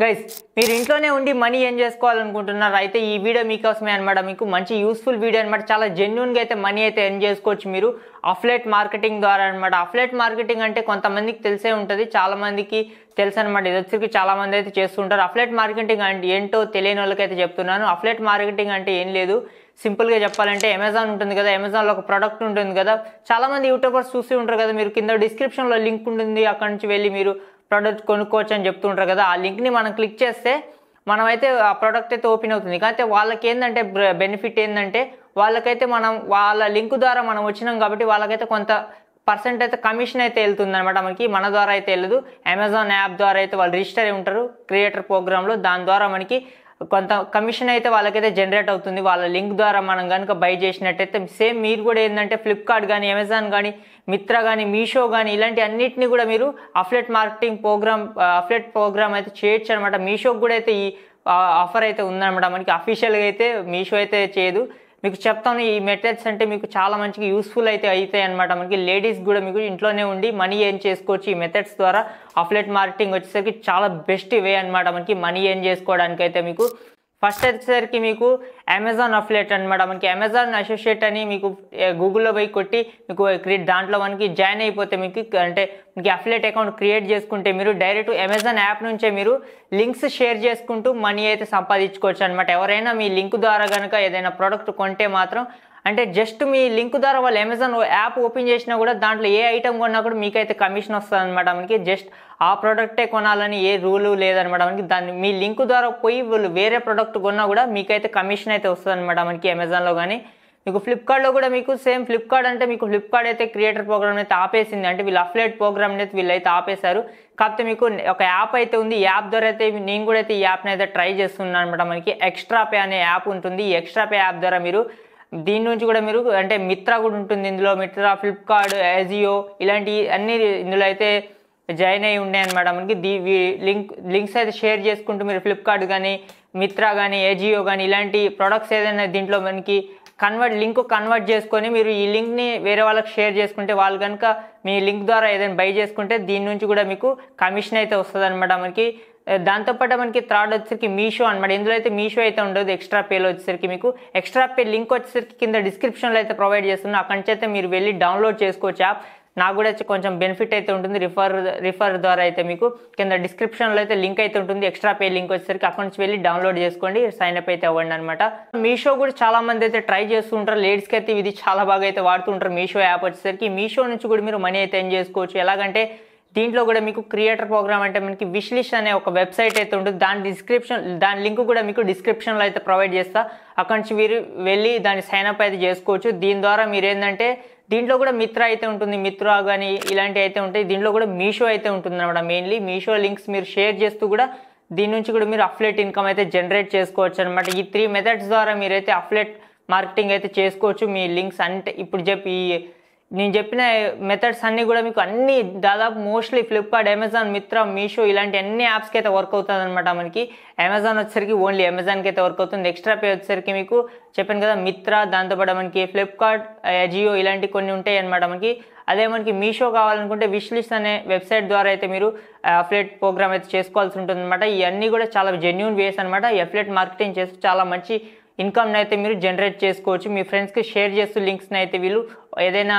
Guys మీరు ఇంట్లోనే ఉండి మనీ ఏం చేసుకోవాలనుకుంటున్నారు అయితే ఈ వీడియో మీకోసమే అన్నమాట. మీకు మంచి యూస్ఫుల్ వీడియో అన్నమాట. చాలా జెన్యూన్గా అయితే మనీ అయితే ఎర్న్ చేసుకోవచ్చు మీరు అఫ్లేట్ మార్కెటింగ్ ద్వారా అన్నమాట. అఫ్లేట్ మార్కెటింగ్ అంటే కొంతమందికి తెలిసే ఉంటుంది, చాలా మందికి తెలుసు అనమాట. ఇది వచ్చరికి చాలా మంది అయితే చేస్తుంటారు. అఫ్లేట్ మార్కెటింగ్ అంటే ఏంటో తెలియని వాళ్ళకైతే చెప్తున్నాను. అఫ్లేట్ మార్కెటింగ్ అంటే ఏం లేదు, సింపుల్గా చెప్పాలంటే అమెజాన్ ఉంటుంది కదా, అమెజాన్లో ఒక ప్రోడక్ట్ ఉంటుంది కదా, చాలా మంది యూట్యూబర్స్ చూస్తూ ఉంటారు కదా, మీరు కింద డిస్క్రిప్షన్లో లింక్ ఉంటుంది, అక్కడ నుంచి వెళ్ళి మీరు ప్రోడక్ట్ కొనుక్కోవచ్చు అని చెప్తుంటారు కదా. ఆ లింక్ని మనం క్లిక్ చేస్తే మనమైతే ఆ ప్రోడక్ట్ అయితే ఓపెన్ అవుతుంది. కాకపోతే వాళ్ళకి ఏంటంటే బెనిఫిట్ ఏంటంటే వాళ్ళకైతే మనం వాళ్ళ లింక్ ద్వారా మనం వచ్చినాం కాబట్టి వాళ్ళకైతే కొంత పర్సెంట్ అయితే కమిషన్ అయితే వెళ్తుంది అనమాట. మనకి మన ద్వారా అయితే వెళ్ళదు, అమెజాన్ యాప్ ద్వారా అయితే వాళ్ళు రిజిస్టర్ అయి ఉంటారు క్రియేటర్ ప్రోగ్రాంలో, దాని ద్వారా మనకి కొంత కమిషన్ అయితే వాళ్ళకైతే జనరేట్ అవుతుంది. వాళ్ళ లింక్ ద్వారా మనం కనుక బై చేసినట్టయితే సేమ్ మీరు కూడా ఏంటంటే ఫ్లిప్కార్ట్ కానీ, అమెజాన్ కానీ, మిత్రా కానీ, మీషో కానీ ఇలాంటి అన్నిటిని కూడా మీరు అఫ్లేట్ మార్కెటింగ్ అఫ్లేట్ ప్రోగ్రామ్ అయితే చేయొచ్చు అనమాట. మీషోకి కూడా అయితే ఈ ఆఫర్ అయితే ఉందన్నమాట. మనకి అఫీషియల్గా అయితే మీషో అయితే చేయదు. మీకు చెప్తాను ఈ మెథడ్స్ అంటే మీకు చాలా మంచిగా యూస్ఫుల్ అయితే అవుతాయి అనమాట. మనకి లేడీస్ కూడా మీకు ఇంట్లోనే ఉండి మనీ ఎర్న్ చేసుకోవచ్చు ఈ మెథడ్స్ ద్వారా. అఫ్లేట్ మార్కెటింగ్ వచ్చేసరికి చాలా బెస్ట్ వే అనమాట మనకి మనీ ఎర్న్ చేసుకోవడానికి అయితే. మీకు ఫస్ట్ వచ్చేసరికి మీకు అమెజాన్ అఫ్లేట్ అనమాట. మనకి అమెజాన్ అసోసియేట్ అని మీకు గూగుల్లో పోయి కొట్టి మీకు దాంట్లో మనకి జాయిన్ అయిపోతే మీకు అంటే మీకు అఫ్లేట్ అకౌంట్ క్రియేట్ చేసుకుంటే మీరు డైరెక్ట్ అమెజాన్ యాప్ నుంచే మీరు లింక్స్ షేర్ చేసుకుంటూ మనీ అయితే సంపాదించుకోవచ్చు అనమాట. ఎవరైనా మీ లింక్ ద్వారా కనుక ఏదైనా ప్రోడక్ట్ కొంటే మాత్రం అంటే జస్ట్ మీ లింక్ ద్వారా వాళ్ళు అమెజాన్ యాప్ ఓపెన్ చేసినా కూడా దాంట్లో ఏ ఐటమ్ కొన్నా కూడా మీకైతే కమిషన్ వస్తుంది అనమాట. మనకి జస్ట్ ఆ ప్రోడక్టే కొనాలని ఏ రూలు లేదనమాట. మనకి దాన్ని మీ లింక్ ద్వారా పోయి వాళ్ళు వేరే ప్రోడక్ట్ కొన్నా కూడా మీకైతే కమిషన్ అయితే వస్తుంది అనమాట మనకి అమెజాన్లో. కానీ మీకు ఫ్లిప్కార్ట్లో కూడా మీకు సేమ్ ఫ్లిప్కార్ట్ అంటే మీకు ఫ్లిప్కార్ట్ అయితే క్రియేటర్ ప్రోగ్రామ్ అయితే ఆపేసింది, అంటే వీళ్ళు అఫ్లేట్ ప్రోగ్రామ్ అయితే వీళ్ళైతే ఆపేశారు. కాకపోతే మీకు ఒక యాప్ అయితే ఉంది, ఈ యాప్ ద్వారా అయితే నేను కూడా అయితే ఈ యాప్ని అయితే ట్రై చేస్తున్నాను అనమాట. మనకి ఎక్స్ట్రా పే అనే యాప్ ఉంటుంది. ఈ ఎక్స్ట్రా పే యాప్ ద్వారా మీరు దీని నుంచి కూడా మీరు అంటే మిత్రా కూడా ఉంటుంది ఇందులో, మిత్రా, ఫ్లిప్కార్ట్, అజియో ఇలాంటి అన్ని ఇందులో అయితే జాయిన్ అయ్యి ఉన్నాయి అనమాట. మనకి లింక్స్ అయితే షేర్ చేసుకుంటూ మీరు ఫ్లిప్కార్ట్ కానీ, మిత్రా కానీ, అజియో కానీ ఇలాంటి ప్రొడక్ట్స్ ఏదైనా దీంట్లో మనకి లింక్ కన్వర్ట్ చేసుకొని మీరు ఈ లింక్ని వేరే వాళ్ళకి షేర్ చేసుకుంటే వాళ్ళు కనుక మీ లింక్ ద్వారా ఏదైనా బై చేసుకుంటే దీని నుంచి కూడా మీకు కమిషన్ అయితే వస్తుంది అనమాట మనకి. దాంతోపాటు మనకి థర్డ్ వచ్చేసరికి మీషో అనమాట. ఇందులో అయితే మీషో అయితే ఉండదు. ఎక్స్ట్రా పేలో వచ్చేసరికి మీకు ఎక్స్ట్రా పే లింక్ వచ్చేసరికి కింద డిస్క్రిప్షన్లో అయితే ప్రొవైడ్ చేస్తున్నా, అక్కడి నుంచి అయితే మీరు వెళ్ళి డౌన్లోడ్ చేసుకోవచ్చు యాప్. నాకు కూడా కొంచెం బెనిఫిట్ అయితే ఉంటుంది రిఫర్ ద్వారా అయితే మీకు కింద డిస్క్రిప్షన్లో అయితే లింక్ అయితే ఉంటుంది. ఎక్స్ట్రా పే లింక్ వచ్చేసరికి అక్కడి నుంచి వెళ్ళి డౌన్లోడ్ చేసుకోండి, సైన్ అప్ అయితే అవ్వండి అనమాట. మీషో కూడా చాలా మంది అయితే ట్రై చేస్తుంటారు, లేడీస్కి అయితే ఇది చాలా బాగా అయితే వాడుతుంటారు మీషో యాప్ వచ్చేసరికి. మీషో నుంచి కూడా మీరు మనీ అయితే ఎర్న్ చేసుకోవచ్చు. ఎలాగంటే దీంట్లో కూడా మీకు క్రియేటర్ ప్రోగ్రామ్ అంటే మనకి విష్ లిస్ట్ అనే ఒక వెబ్సైట్ అయితే ఉంటుంది, దాని లింక్ కూడా మీకు డిస్క్రిప్షన్లో అయితే ప్రొవైడ్ చేస్తా, అక్కడి నుంచి మీరు వెళ్ళి దాన్ని సైన్ అప్ అయితే చేసుకోవచ్చు. దీని ద్వారా మీరు ఏంటంటే దీంట్లో కూడా మిత్రా అయితే ఉంటుంది, మిత్రా కానీ ఇలాంటివి అయితే ఉంటాయి. దీంట్లో కూడా మీషో అయితే ఉంటుంది అనమాట. మెయిన్లీ మీషో లింక్స్ మీరు షేర్ చేస్తూ కూడా దీని నుంచి కూడా మీరు అఫ్లేట్ ఇన్కమ్ అయితే జనరేట్ చేసుకోవచ్చు అనమాట. ఈ 3 మెథడ్స్ ద్వారా మీరైతే అఫ్లేట్ మార్కెటింగ్ అయితే చేసుకోవచ్చు. మీ లింక్స్ అంటే ఇప్పుడు నేను చెప్పిన మెథడ్స్ అన్నీ కూడా మీకు అన్ని దాదాపు mostly Flipkart, Amazon, Mitra, Meesho ఇలాంటి అన్ని యాప్స్కి అయితే వర్క్ అవుతుంది అనమాట. మనకి అమెజాన్ వచ్చేసరికి ఓన్లీ అమెజాన్కి అయితే వర్క్ అవుతుంది. ఎక్స్ట్రా పే వచ్చేసరికి మీకు చెప్పాను కదా మిత్రా, దాంతోపాటు మనకి ఫ్లిప్కార్ట్, అజియో ఇలాంటి కొన్ని ఉంటాయి అనమాట మనకి. అదే మనకి మీషో కావాలనుకుంటే విష్ లిస్ట్ అనే వెబ్సైట్ ద్వారా అయితే మీరు అఫ్లేట్ ప్రోగ్రామ్ అయితే చేసుకోవాల్సి ఉంటుంది అనమాట. ఇవన్నీ కూడా చాలా జెన్యూన్ వేస్ అనమాట. ఈ అఫ్లేట్ మార్కెటింగ్ చేస్తే చాలా మంచి ఇన్కమ్ని అయితే మీరు జనరేట్ చేసుకోవచ్చు. మీ ఫ్రెండ్స్కి షేర్ చేస్తూ లింక్స్ని అయితే వీళ్ళు ఏదైనా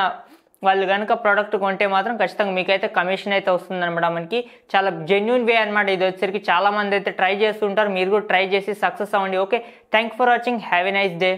వాళ్ళు కనుక ప్రోడక్ట్ కొంటే మాత్రం ఖచ్చితంగా మీకైతే కమిషన్ అయితే వస్తుంది అనమాట. మనకి చాలా జెన్యూన్ వే అనమాట. ఇది వచ్చేసరికి చాలా మంది అయితే ట్రై చేస్తుంటారు, మీరు కూడా ట్రై చేసి సక్సెస్ అవ్వండి. Okay, thank for watching, have a nice day.